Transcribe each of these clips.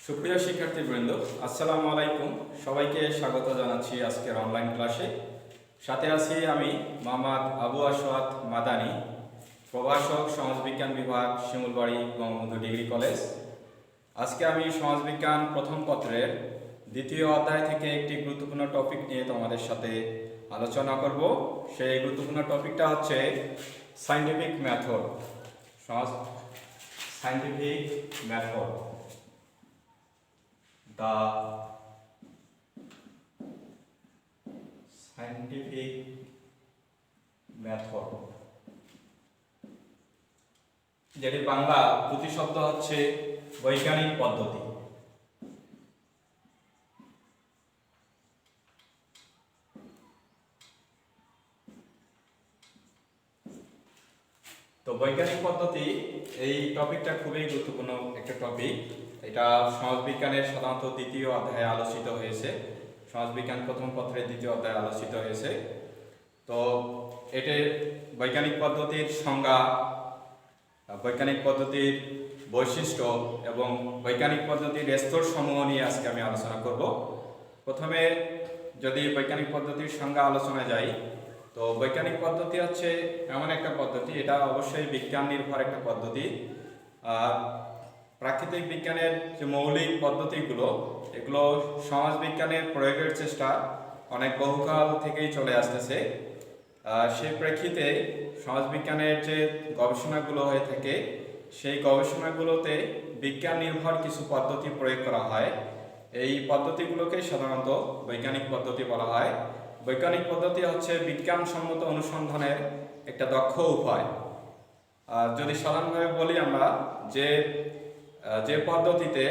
সুপ্রিয় শিক্ষার্থীবৃন্দ, আসসালামু আলাইকুম। সবাইকে স্বাগত জানাচ্ছি আজকের অনলাইন ক্লাসে। সাথে আছি আমি মোহাম্মদ আবু আশওয়াত মাদানী, প্রভাষক, সমাজবিজ্ঞান বিভাগ, শিমুলবাড়ি বঙ্গবন্ধু ডিগ্রি কলেজ। আজকে আমি সমাজবিজ্ঞান প্রথম পত্রের দ্বিতীয় অধ্যায় থেকে একটি গুরুত্বপূর্ণ টপিক নিয়ে তোমাদের সাথে আলোচনা করব। সেই গুরুত্বপূর্ণ টপিকটা হচ্ছে scientific method. Scientific method, the scientific method, যেটি বাংলা প্রতিশব্দ হচ্ছে বৈজ্ঞানিক পদ্ধতি। তো বৈজ্ঞানিক পদ্ধতি এই টপিকটা খুবই গুরুত্বপূর্ণ একটা টপিক। এটা সমাজবিজ্ঞানের সাধারণত দ্বিতীয় অধ্যায়ে আলোচিত হয়েছে, সমাজবিজ্ঞান প্রথম পত্রের দ্বিতীয় অধ্যায়ে আলোচিত হয়েছে। তো এটির বৈজ্ঞানিক পদ্ধতির সংজ্ঞা, বৈজ্ঞানিক পদ্ধতির বৈশিষ্ট্য এবং বৈজ্ঞানিক পদ্ধতির স্তরসমূহ নিয়ে আজকে আমি আলোচনা করব। প্রথমে যদি বৈজ্ঞানিক পদ্ধতির সংজ্ঞা আলোচনায় যাই, তো বৈজ্ঞানিক পদ্ধতি হচ্ছে এমন একটা পদ্ধতি, এটা অবশ্যই বিজ্ঞান নির্ভর একটা পদ্ধতি। প্রাকৃতিক বিজ্ঞানের যে মৌলিক পদ্ধতিগুলো, এগুলো সমাজবিজ্ঞানের প্রয়োগের চেষ্টা অনেক বহুকাল থেকেই চলে আসতেছে। সেই প্রেক্ষিতে সমাজবিজ্ঞানের যে গবেষণাগুলো হয়ে থাকে, সেই গবেষণাগুলোতে বিজ্ঞান নির্ভর কিছু পদ্ধতি প্রয়োগ করা হয়। এই পদ্ধতিগুলোকে সাধারণত বৈজ্ঞানিক পদ্ধতি বলা হয়। বৈজ্ঞানিক পদ্ধতি হচ্ছে বিজ্ঞানসম্মত অনুসন্ধানের একটা দক্ষ উপায়। যদি সাধারণভাবে বলি আমরা, যে পদ্ধতিতে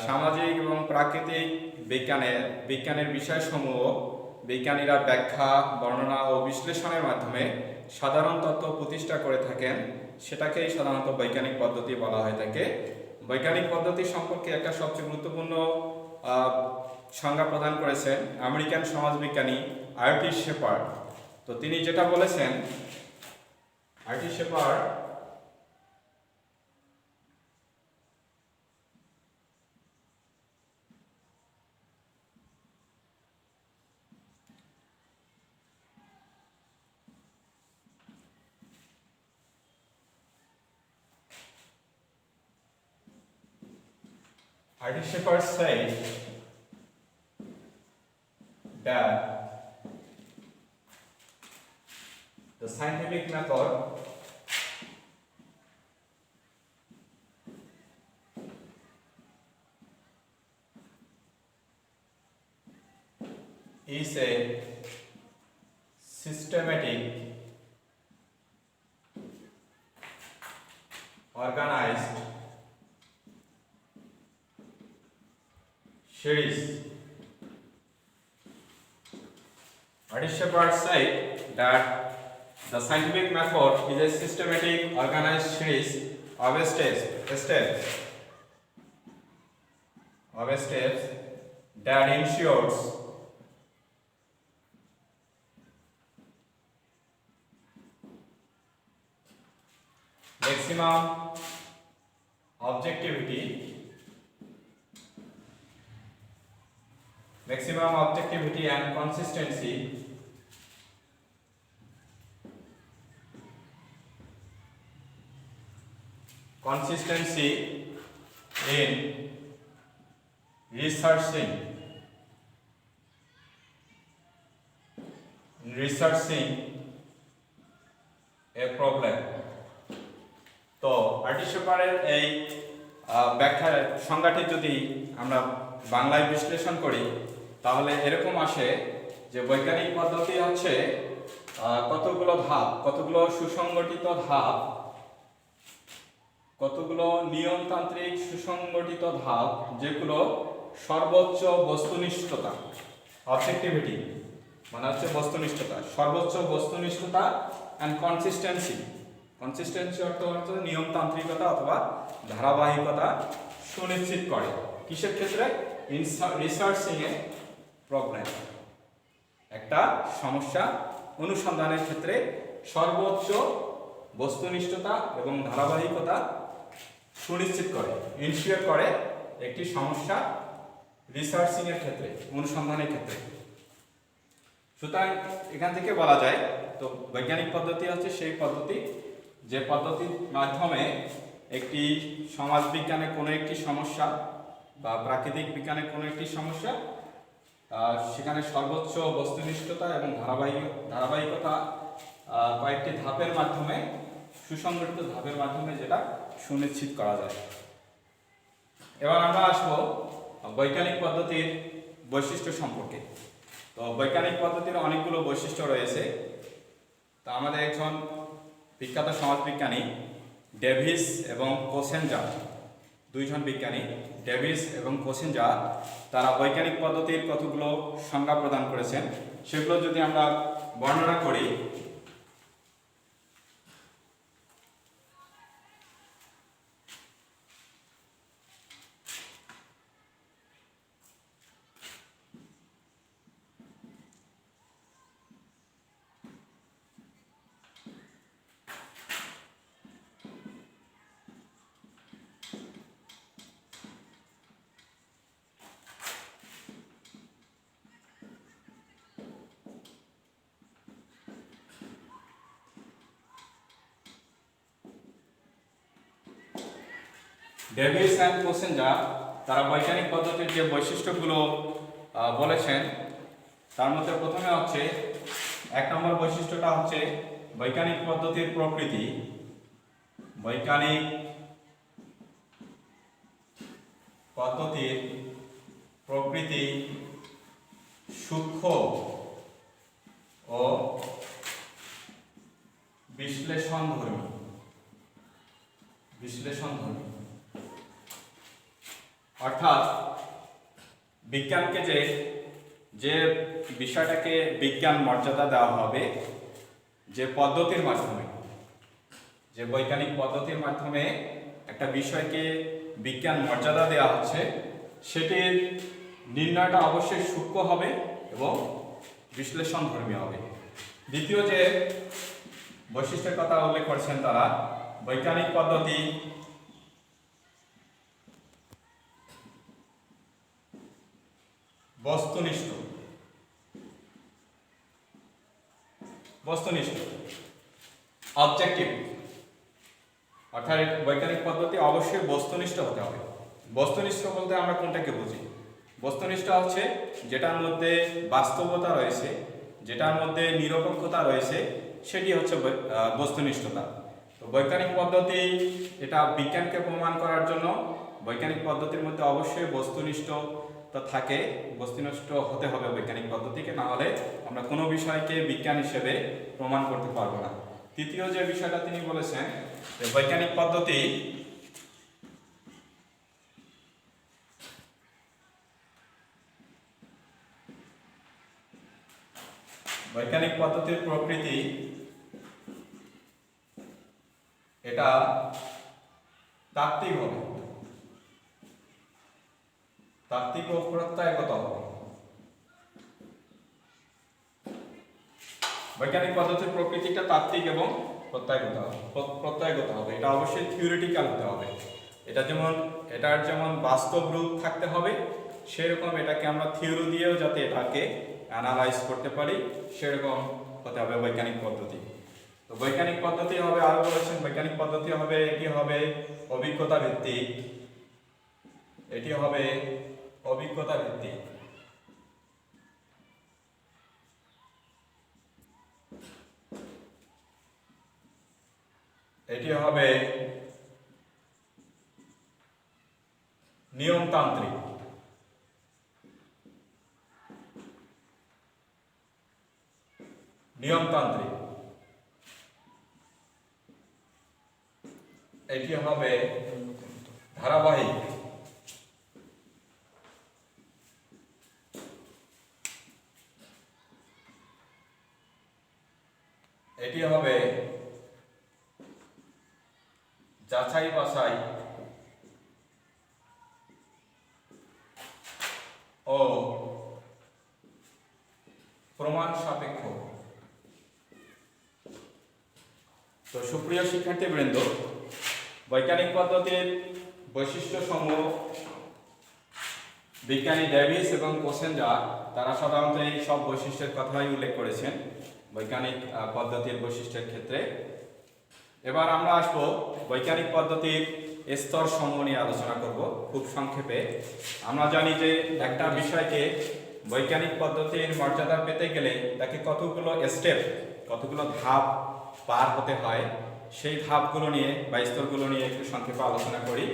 সামাজিক এবং প্রাকৃতিক বিজ্ঞানের বিষয়সমূহ বিজ্ঞানীরা ব্যাখ্যা, বর্ণনা ও বিশ্লেষণের মাধ্যমে সাধারণ তত্ত্ব প্রতিষ্ঠা করে থাকেন, সেটাকেই সাধারণত বৈজ্ঞানিক পদ্ধতি বলা হয়ে থাকে। বৈজ্ঞানিক পদ্ধতি সম্পর্কে একটা সবচেয়ে গুরুত্বপূর্ণ সংজ্ঞা প্রদান করেছেন আমেরিকান সমাজবিজ্ঞানী আরটি শেপার্ড। তো তিনি যেটা বলেছেন, RT shepherd said that the scientific method is a systematic, organized series. Artie Shepard said that the scientific method is a systematic, organized series of steps that ensures maximum objectivity and consistency in researching a problem. তো RT শেপারের এই ব্যাখ্যার সংজ্ঞাটি যদি আমরা বাংলায় বিশ্লেষণ করি, তাহলে এরকম আসে যে বৈজ্ঞানিক পদ্ধতি হচ্ছে কতগুলো ধাপ, কতগুলো সুসংগঠিত ধাপ, কতগুলো নিয়মতান্ত্রিক সুসংগঠিত ধাপ, যেগুলো সর্বোচ্চ বস্তুনিষ্ঠতা, অবজেক্টিভিটি মানে হচ্ছে বস্তুনিষ্ঠতা, সর্বোচ্চ বস্তুনিষ্ঠতা অ্যান্ড কনসিস্টেন্সি অর্থ হচ্ছে নিয়মতান্ত্রিকতা অথবা ধারাবাহিকতা সুনিশ্চিত করে। কিসের ক্ষেত্রে? রিসার্চিং এ প্রবলেম, একটা সমস্যা অনুসন্ধানের ক্ষেত্রে সর্বোচ্চ বস্তুনিষ্ঠতা এবং ধারাবাহিকতা সুনিশ্চিত করে, ইনশিওর করে একটি সমস্যা রিসার্চিং এর ক্ষেত্রে, অনুসন্ধানের ক্ষেত্রে। সুতরাং এখান থেকে বলা যায় তো বৈজ্ঞানিক পদ্ধতি হচ্ছে সেই পদ্ধতি যে পদ্ধতির মাধ্যমে একটি সমাজবিজ্ঞানের কোনো একটি সমস্যা বা প্রাকৃতিক বিজ্ঞানের কোনো একটি সমস্যা সেখানে সর্বোচ্চ বস্তুনিষ্ঠতা এবং ধারাবাহিকতা কয়েকটি ধাপের মাধ্যমে, সুসংগঠিত ধাপের মাধ্যমে যেটা সুনিশ্চিত করা যায়। এবার আমরা আসবো বৈজ্ঞানিক পদ্ধতির বৈশিষ্ট্য সম্পর্কে। তো বৈজ্ঞানিক পদ্ধতির অনেকগুলো বৈশিষ্ট্য রয়েছে। তো আমাদের একজন বিখ্যাত সমাজবিজ্ঞানী ডেভিস এবং কোসেনজা, দুইজন বিজ্ঞানী ডেভিস এবং কোসেনজা, তারা বৈজ্ঞানিক পদ্ধতির কতগুলো সংজ্ঞা প্রদান করেছেন, সেগুলো যদি আমরা বর্ণনা করি। ডেভিস অ্যান্ড কোসেনজা তারা বৈজ্ঞানিক পদ্ধতির যে বৈশিষ্ট্যগুলো বলেছেন, তার মধ্যে প্রথমে হচ্ছে 1 নম্বর বৈশিষ্ট্যটা হচ্ছে বৈজ্ঞানিক পদ্ধতির প্রকৃতি। বৈজ্ঞানিক পদ্ধতির প্রকৃতি সূক্ষ্ম ও বিশ্লেষণধর্মী। অর্থাৎ বিজ্ঞানকে যে বিষয়টাকে বিজ্ঞান মর্যাদা দেওয়া হবে, যে পদ্ধতির মাধ্যমে, যে বৈজ্ঞানিক পদ্ধতির মাধ্যমে একটা বিষয়কে বিজ্ঞান মর্যাদা দেওয়া হচ্ছে, সেটির নির্ণয়টা অবশ্যই সূক্ষ্ম হবে এবং বিশ্লেষণধর্মী হবে। দ্বিতীয় যে বৈশিষ্ট্যের কথা উল্লেখ করেছেন তারা, বৈজ্ঞানিক পদ্ধতি বস্তুনিষ্ঠ। অবজেক্টিভ, অর্থাৎ বৈজ্ঞানিক পদ্ধতি অবশ্যই বস্তুনিষ্ঠ হতে হবে। বস্তুনিষ্ঠ বলতে আমরা কোনটাকে বুঝি? বস্তুনিষ্ঠ হচ্ছে যেটার মধ্যে বাস্তবতা রয়েছে, যেটার মধ্যে নিরপেক্ষতা রয়েছে, সেটি হচ্ছে বস্তুনিষ্ঠতা। তো বৈজ্ঞানিক পদ্ধতি এটা বিজ্ঞানকে প্রমাণ করার জন্য বৈজ্ঞানিক পদ্ধতির মধ্যে অবশ্যই বস্তুনিষ্ঠতা থাকে, বস্তুনিষ্ঠ হতে হবে বৈজ্ঞানিক পদ্ধতিকে, না হলে আমরা কোনো বিষয়কে বিজ্ঞান হিসেবে প্রমাণ করতে পারবো না। তৃতীয় যে বিষয়টা তিনি বলেছেন, যে বৈজ্ঞানিক পদ্ধতির প্রকৃতি এটা তাত্ত্বিক হবে, তাত্ত্বিক ও প্রত্যয়গত হবে। বৈজ্ঞানিক পদ্ধতির প্রকৃতিটা তাত্ত্বিক এবং প্রত্যয়গত হবে। এটা অবশ্যই থিওরিটিক্যাল হতে হবে। এটার যেমন বাস্তব রূপ থাকতে হবে, সেরকম এটাকে আমরা থিওরি দিয়েও যাতে এটাকে অ্যানালাইজ করতে পারি, সেরকম হতে হবে বৈজ্ঞানিক পদ্ধতি। তো বৈজ্ঞানিক পদ্ধতি হবে, আরো বলেছেন বৈজ্ঞানিক পদ্ধতি হবে, এটি হবে অভিজ্ঞতা ভিত্তিক। এটি হবে অভিজ্ঞতা ভিত্তিক। এটি হবে নিয়মতান্ত্রিক। এটি হবে ধারাবাহিক। এটি হবে যাচাই বাছাই ও প্রমাণ সাপেক্ষ। তো সুপ্রিয় শিক্ষার্থীবৃন্দ, বৈজ্ঞানিক পদ্ধতির বৈশিষ্ট্য সমূহ বিজ্ঞানী ডেভিস এবং কোসেনজা তারা সাধারণত এই সব বৈশিষ্ট্যের কথাই উল্লেখ করেছেন বৈজ্ঞানিক পদ্ধতির বৈশিষ্ট্যের ক্ষেত্রে। এবার আমরা আসবো বৈজ্ঞানিক পদ্ধতির স্তর সমূহ নিয়ে আলোচনা করব খুব সংক্ষেপে। আমরা জানি যে একটা বিষয়কে বৈজ্ঞানিক পদ্ধতির মর্যাদা পেতে গেলে তাকে কতগুলো স্টেপ, কতগুলো ধাপ পার হতে হয়, সেই ধাপগুলো নিয়ে বা স্তরগুলো নিয়ে একটু সংক্ষেপে আলোচনা করি।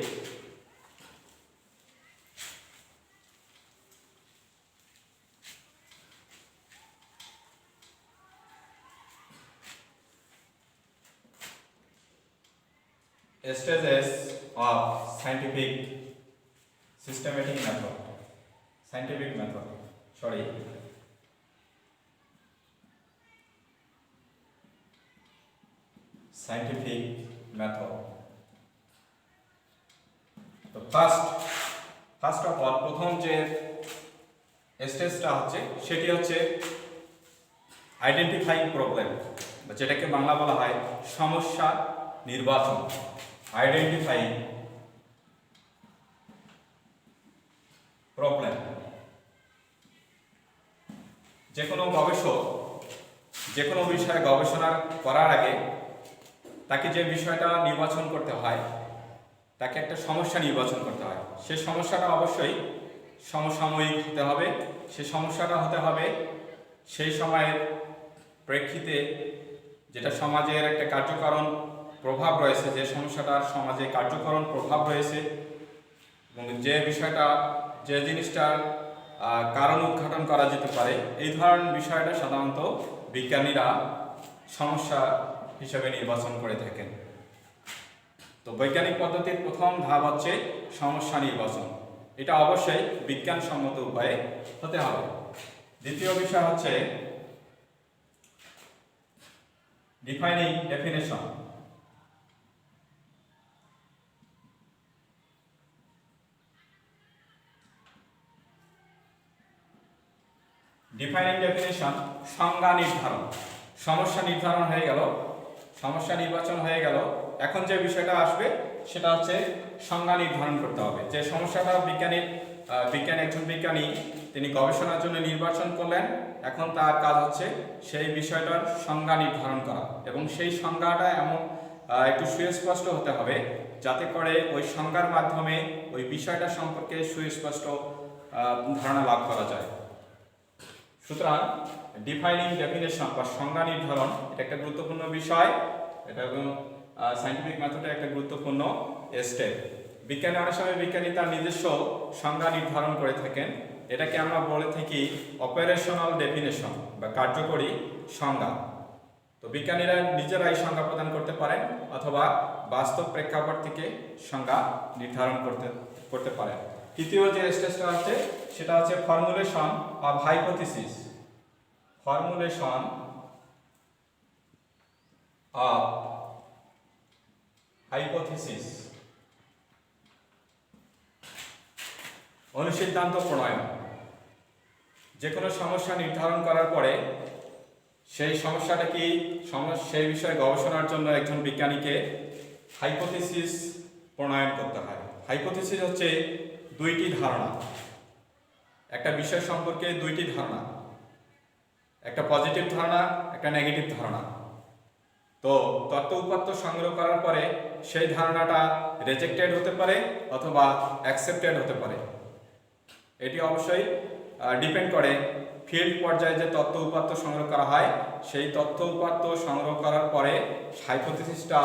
Stages of scientific systematic method, scientific method, sorry, scientific method. তো ফার্স্ট অফ অল প্রথম যে স্টেজটা হচ্ছে সেটি হচ্ছে আইডেন্টিফাইং প্রবলেম, যেটাকে বাংলা বলা হয় সমস্যা নির্বাচন। Identifying problem. যে কোনো গবেষক যে কোনো বিষয়ে গবেষণা করার আগে তাকে যে বিষয়টা নির্বাচন করতে হয়, তাকে একটা সমস্যা নির্বাচন করতে হয়। সেই সমস্যাটা অবশ্যই সমসাময়িক হতে হবে। সেই সমস্যাটা হতে হবে সেই সময়ের প্রেক্ষিতে, যেটা সমাজের একটা কার্যকারণ প্রভাব রয়েছে, যে সমস্যাটার সমাজে কার্যকরণ প্রভাব রয়েছে এবং যে বিষয়টা, যে জিনিসটার কারণ উদ্ঘাটন করা যেতে পারে, এই ধরনের বিষয়টা সাধারণত বিজ্ঞানীরা সমস্যা হিসেবে নির্বাচন করে থাকেন। তো বৈজ্ঞানিক পদ্ধতির প্রথম ধাপ হচ্ছে সমস্যা নির্বাচন। এটা অবশ্যই বিজ্ঞানসম্মত উপায়ে হতে হবে। দ্বিতীয় বিষয় হচ্ছে ডিফাইনিং ডেফিনেশন। ডিফাইনিং ডেফিনেশন, সংজ্ঞা নির্ধারণ। সমস্যা নির্ধারণ হয়ে গেল, সমস্যা নির্বাচন হয়ে গেল, এখন যে বিষয়টা আসবে সেটা হচ্ছে সংজ্ঞা নির্ধারণ করতে হবে। যে সমস্যাটা একজন বিজ্ঞানী তিনি গবেষণার জন্য নির্বাচন করলেন, এখন তার কাজ হচ্ছে সেই বিষয়টার সংজ্ঞা নির্ধারণ করা, এবং সেই সংজ্ঞাটা এমন একটু সুস্পষ্ট হতে হবে যাতে করে ওই সংজ্ঞার মাধ্যমে ওই বিষয়টা সম্পর্কে সুস্পষ্ট ধারণা লাভ করা যায়। সুতরাং ডিফাইনিং ডেফিনেশন বা সংজ্ঞা নির্ধারণ এটা একটা গুরুত্বপূর্ণ বিষয়, এটা সায়েন্টিফিক মেথডে একটা গুরুত্বপূর্ণ স্টেপ। বিজ্ঞানী অনেক সময় বিজ্ঞানী তার নিজস্ব সংজ্ঞা নির্ধারণ করে থাকেন, এটাকে আমরা বলে থাকি অপারেশনাল ডেফিনেশন বা কার্যকরী সংজ্ঞা। তো বিজ্ঞানীরা নিজেরাই সংজ্ঞা প্রদান করতে পারেন অথবা বাস্তব প্রেক্ষাপট থেকে সংজ্ঞা নির্ধারণ করতে পারেন। তৃতীয় যে স্টেজটা আছে সেটা হচ্ছে formulation of hypothesis. Formulation of hypothesis, অনুসিদ্ধান্ত প্রণয়ন। যে কোনো সমস্যা নির্ধারণ করার পরে সেই সমস্যাটা কি, সেই বিষয়ে গবেষণার জন্য একজন বিজ্ঞানীকে হাইপোথিসিস প্রণয়ন করতে হয়। হাইপোথিসিস হচ্ছে দুইটি ধারণা, একটা বিষয় সম্পর্কে দুইটি ধারণা, একটা পজিটিভ ধারণা, একটা নেগেটিভ ধারণা। তো তত্ত্ব উপাত্ত সংগ্রহ করার পরে সেই ধারণাটা রিজেক্টেড হতে পারে অথবা অ্যাকসেপ্টেড হতে পারে। এটি অবশ্যই ডিপেন্ড করে ফিল্ড পর্যায়ে যে তথ্য উপাত্ত সংগ্রহ করা হয়, সেই তথ্য উপাত্ত সংগ্রহ করার পরে হাইপোথিসিসটা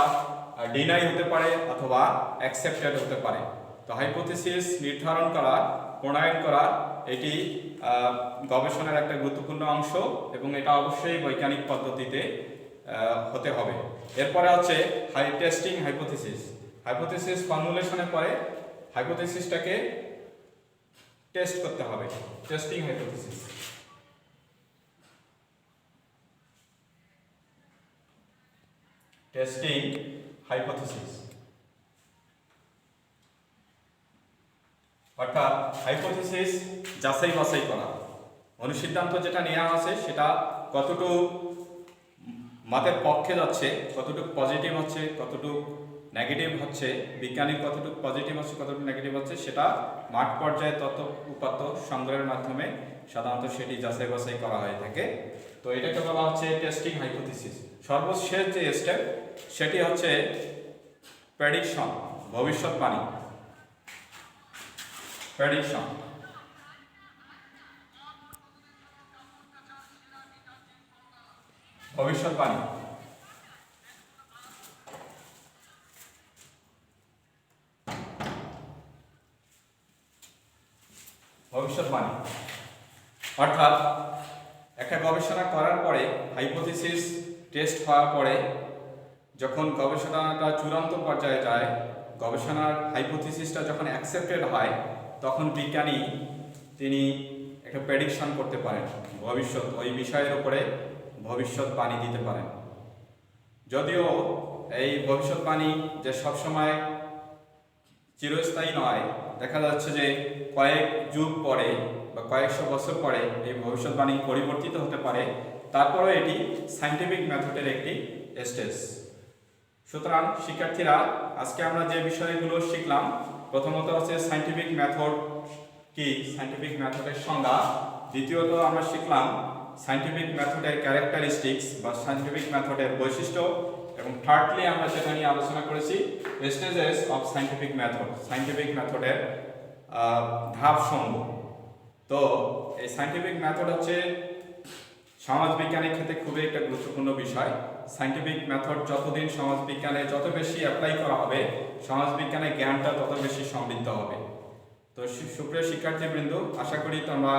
ডিনাই হতে পারে অথবা অ্যাকসেপ্টেড হতে পারে। তো হাইপোথিসিস নির্ধারণ করা, প্রণয়ন করা এটি গবেষণার একটা গুরুত্বপূর্ণ অংশ এবং এটা অবশ্যই বৈজ্ঞানিক পদ্ধতিতে হতে হবে। এরপরে হচ্ছে টেস্টিং হাইপোথিসিস। হাইপোথিসিস ফর্মুলেশনের পরে হাইপোথিসিসটাকে টেস্ট করতে হবে, টেস্টিং হাইপোথিসিস। টেস্টিং হাইপোথিসিস অর্থাৎ হাইপোথিসিস যাচাই বাছাই করা। অনুসিদ্ধান্ত যেটা নেওয়া আছে সেটা কতটুকু মতের পক্ষে যাচ্ছে, কতটুকু পজিটিভ হচ্ছে, কতটুকু নেগেটিভ হচ্ছে, বিজ্ঞানীর কতটুকু পজিটিভ হচ্ছে কতটুকু নেগেটিভ হচ্ছে সেটা মাঠ পর্যায়ে তথ্য উপাত্ত সংগ্রহের মাধ্যমে সাধারণত সেটি যাচাই বাছাই করা হয়ে থাকে। তো এটাকে বলা হচ্ছে টেস্টিং হাইপোথিসিস। সর্বশেষ যে স্টেপ সেটি হচ্ছে প্রেডিকশন, ভবিষ্যৎবাণী। প্রেডিকশন ভবিষ্যৎবাণী। ভবিষ্যৎবাণী অর্থাৎ একটা গবেষণা করার পরে হাইপোথিসিস টেস্ট হওয়ার পরে যখন গবেষণাটা চূড়ান্ত পর্যায়ে যায়, গবেষণার হাইপোথিসিসটা যখন অ্যাকসেপ্টেড হয়, তখন বিজ্ঞানী তিনি একটা প্রেডিকশন করতে পারেন, ভবিষ্যৎ ওই বিষয়ের উপরে ভবিষ্যৎবাণী দিতে পারেন। যদিও এই ভবিষ্যৎবাণী যে সবসময় চিরস্থায়ী নয়, দেখা যাচ্ছে যে কয়েক যুগ পরে বা কয়েকশো বছর পরে এই ভবিষ্যৎবাণী পরিবর্তিত হতে পারে, তারপরেও এটি সায়েন্টিফিক মেথডের একটি স্টেজ। সুতরাং শিক্ষার্থীরা, আজকে আমরা যে বিষয়গুলো শিখলাম, প্রথমত হচ্ছে সায়েন্টিফিক মেথড কি, সায়েন্টিফিক মেথডের সংজ্ঞা। দ্বিতীয়ত আমরা শিখলাম সায়েন্টিফিক মেথডের ক্যারেক্টারিস্টিক্স বা সায়েন্টিফিক মেথডের বৈশিষ্ট্য। এবং থার্ডলি আমরা সেটা নিয়ে আলোচনা করেছি stages of scientific method, scientific মেথডের ধাপসমূহ। তো এই সায়েন্টিফিক মেথড হচ্ছে সমাজবিজ্ঞানের ক্ষেত্রে খুবই একটা গুরুত্বপূর্ণ বিষয়। সায়েন্টিফিক মেথড যতদিন সমাজবিজ্ঞানে যত বেশি অ্যাপ্লাই করা হবে, সমাজবিজ্ঞানের জ্ঞানটা তত বেশি সমৃদ্ধ হবে। তো সুপ্রিয় শিক্ষার্থীবৃন্দ, আশা করি তোমরা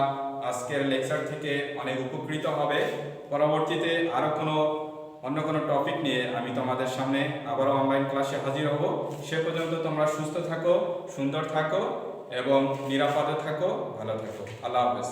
আজকের লেকচার থেকে অনেক উপকৃত হবে। পরবর্তীতে আরও অন্য কোনো টপিক নিয়ে আমি তোমাদের সামনে আবারও অনলাইন ক্লাসে হাজির হব। সে পর্যন্ত তোমরা সুস্থ থাকো, সুন্দর থাকো এবং নিরাপদে থাকো, ভালো থাকো। আল্লাহ হাফেজ।